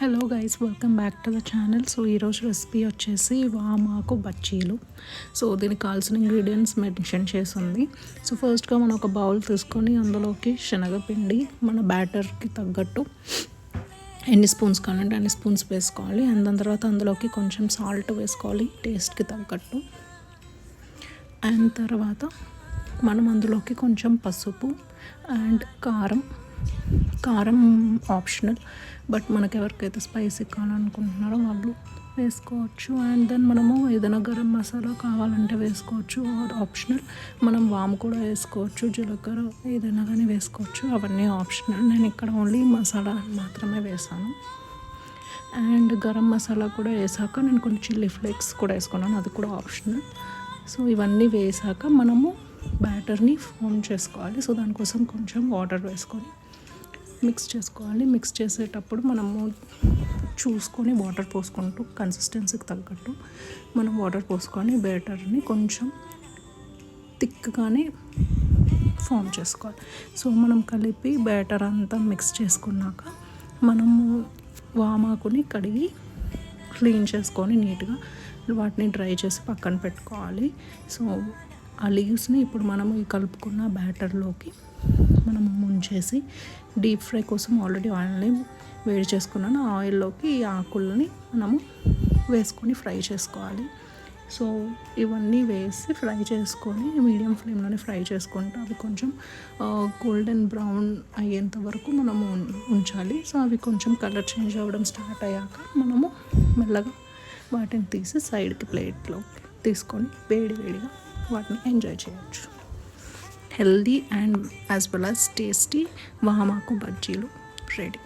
Hello guys, welcome back to the channel. So ఈరోజు recipe వచ్చేసి వామాకు బజ్జీలు. సో దీనికి కావాల్సిన ఇంగ్రీడియంట్స్ మెన్షన్ చేసి ఉంది. సో ఫస్ట్గా మనం ఒక బౌల్ తీసుకొని అందులోకి శనగపిండి మన బ్యాటర్కి తగ్గట్టు ఎన్ని స్పూన్స్ కావాలంటే అన్ని స్పూన్స్ వేసుకోవాలి. అండ్ దాని తర్వాత అందులోకి కొంచెం సాల్ట్ వేసుకోవాలి టేస్ట్కి తగ్గట్టు. అండ్ తర్వాత మనం అందులోకి కొంచెం పసుపు అండ్ కారం ఆప్షనల్, బట్ మనకు ఎవరికైతే స్పైసీ కావాలనుకుంటున్నారో వాళ్ళు వేసుకోవచ్చు. అండ్ దెన్ మనము ఏదైనా గరం మసాలా కావాలంటే వేసుకోవచ్చు, ఆప్షనల్. మనం వాము కూడా వేసుకోవచ్చు, జీలకర్ర ఏదైనా కానీ వేసుకోవచ్చు, అవన్నీ ఆప్షనల్. నేను ఇక్కడ ఓన్లీ మసాలా మాత్రమే వేసాను. అండ్ గరం మసాలా కూడా వేసాక నేను కొన్ని చిల్లీ ఫ్లేక్స్ కూడా వేసుకున్నాను, అది కూడా ఆప్షనల్. సో ఇవన్నీ వేసాక మనము బ్యాటర్ని ఫామ్ చేసుకోవాలి. సో దానికోసం కొంచెం వాటర్ వేసుకొని మిక్స్ చేసుకోవాలి. మిక్స్ చేసేటప్పుడు మనము చూసుకొని వాటర్ పోసుకుంటూ కన్సిస్టెన్సీకి తగ్గట్టు మనం వాటర్ పోసుకొని బ్యాటర్ని కొంచెం థిక్గానే ఫామ్ చేసుకోవాలి. సో మనం కలిపి బ్యాటర్ అంతా మిక్స్ చేసుకున్నాక మనము వామాకుని కడిగి క్లీన్ చేసుకొని నీట్గా వాటిని డ్రై చేసి పక్కన పెట్టుకోవాలి. సో ఆ లీవ్స్ని ఇప్పుడు మనము ఈ కలుపుకున్న బ్యాటర్లోకి మనము ముంచేసి డీప్ ఫ్రై కోసం ఆల్రెడీ ఆయిల్ని వేడి చేసుకున్నాను. ఆ ఆయిల్లోకి ఈ ఆకుల్ని మనము వేసుకొని ఫ్రై చేసుకోవాలి. సో ఇవన్నీ వేసి ఫ్రై చేసుకొని మీడియం ఫ్లేమ్లోనే ఫ్రై చేసుకుంటూ అవి కొంచెం గోల్డెన్ బ్రౌన్ అయ్యేంత వరకు మనము ఉంచాలి. సో అవి కొంచెం కలర్ చేంజ్ అవ్వడం స్టార్ట్ అయ్యాక మనము మెల్లగా వాటిని తీసి సైడ్కి ప్లేట్లో తీసుకొని వేడిగా వాటిని ఎంజాయ్ చేయొచ్చు. Healthy and as well as tasty వామాకు బజ్జీలు రెడీ.